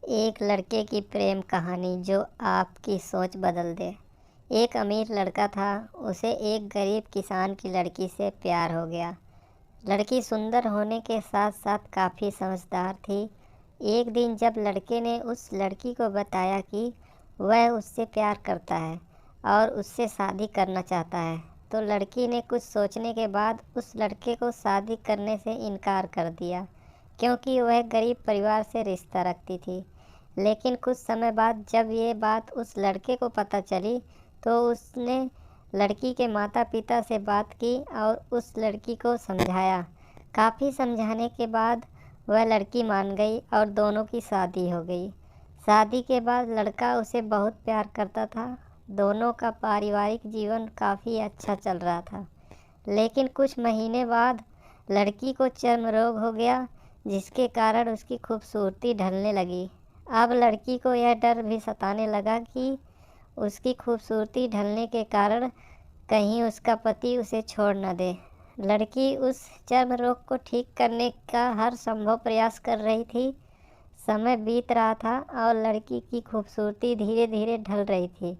एक लड़के की प्रेम कहानी जो आपकी सोच बदल दे। एक अमीर लड़का था, उसे एक गरीब किसान की लड़की से प्यार हो गया। लड़की सुंदर होने के साथ साथ काफ़ी समझदार थी। एक दिन जब लड़के ने उस लड़की को बताया कि वह उससे प्यार करता है और उससे शादी करना चाहता है, तो लड़की ने कुछ सोचने के बाद उस लड़के को शादी करने से इनकार कर दिया, क्योंकि वह गरीब परिवार से रिश्ता रखती थी। लेकिन कुछ समय बाद जब ये बात उस लड़के को पता चली, तो उसने लड़की के माता पिता से बात की और उस लड़की को समझाया। काफ़ी समझाने के बाद वह लड़की मान गई और दोनों की शादी हो गई। शादी के बाद लड़का उसे बहुत प्यार करता था। दोनों का पारिवारिक जीवन काफ़ी अच्छा चल रहा था। लेकिन कुछ महीने बाद लड़की को चर्म रोग हो गया, जिसके कारण उसकी खूबसूरती ढलने लगी। अब लड़की को यह डर भी सताने लगा कि उसकी खूबसूरती ढलने के कारण कहीं उसका पति उसे छोड़ न दे। लड़की उस चर्म रोग को ठीक करने का हर संभव प्रयास कर रही थी। समय बीत रहा था और लड़की की खूबसूरती धीरे धीरे ढल रही थी।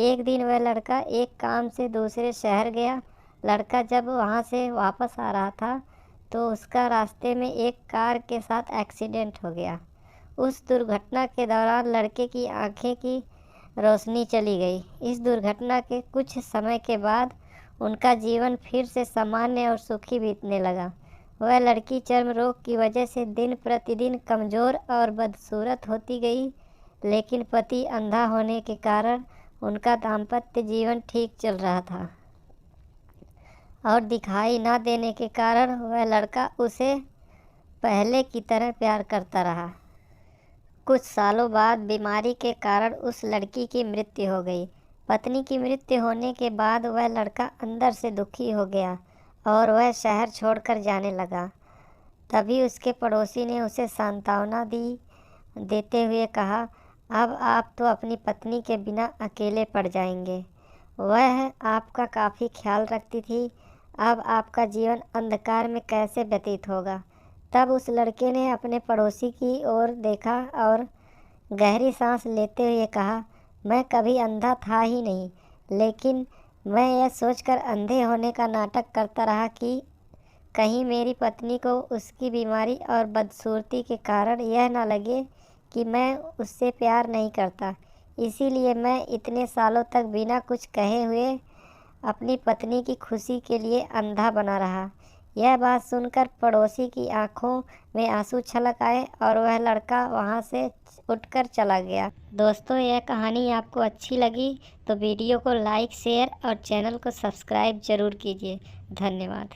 एक दिन वह लड़का एक काम से दूसरे शहर गया। लड़का जब वहाँ से वापस आ रहा था, तो उसका रास्ते में एक कार के साथ एक्सीडेंट हो गया। उस दुर्घटना के दौरान लड़के की आंखें की रोशनी चली गई। इस दुर्घटना के कुछ समय के बाद उनका जीवन फिर से सामान्य और सुखी बीतने लगा। वह लड़की चर्म रोग की वजह से दिन प्रतिदिन कमज़ोर और बदसूरत होती गई, लेकिन पति अंधा होने के कारण उनका दाम्पत्य जीवन ठीक चल रहा था और दिखाई न देने के कारण वह लड़का उसे पहले की तरह प्यार करता रहा। कुछ सालों बाद बीमारी के कारण उस लड़की की मृत्यु हो गई। पत्नी की मृत्यु होने के बाद वह लड़का अंदर से दुखी हो गया और वह शहर छोड़कर जाने लगा। तभी उसके पड़ोसी ने उसे सांत्वना देते हुए कहा, अब आप तो अपनी पत्नी के बिना अकेले पड़ जाएंगे। वह आपका काफ़ी ख्याल रखती थी, अब आपका जीवन अंधकार में कैसे व्यतीत होगा। तब उस लड़के ने अपने पड़ोसी की ओर देखा और गहरी सांस लेते हुए कहा, मैं कभी अंधा था ही नहीं, लेकिन मैं यह सोचकर अंधे होने का नाटक करता रहा कि कहीं मेरी पत्नी को उसकी बीमारी और बदसूरती के कारण यह ना लगे कि मैं उससे प्यार नहीं करता। इसीलिए मैं इतने सालों तक बिना कुछ कहे हुए अपनी पत्नी की खुशी के लिए अंधा बना रहा। यह बात सुनकर पड़ोसी की आंखों में आंसू छलक आए और वह लड़का वहां से उठकर चला गया। दोस्तों, यह कहानी आपको अच्छी लगी तो वीडियो को लाइक, शेयर और चैनल को सब्सक्राइब जरूर कीजिए। धन्यवाद।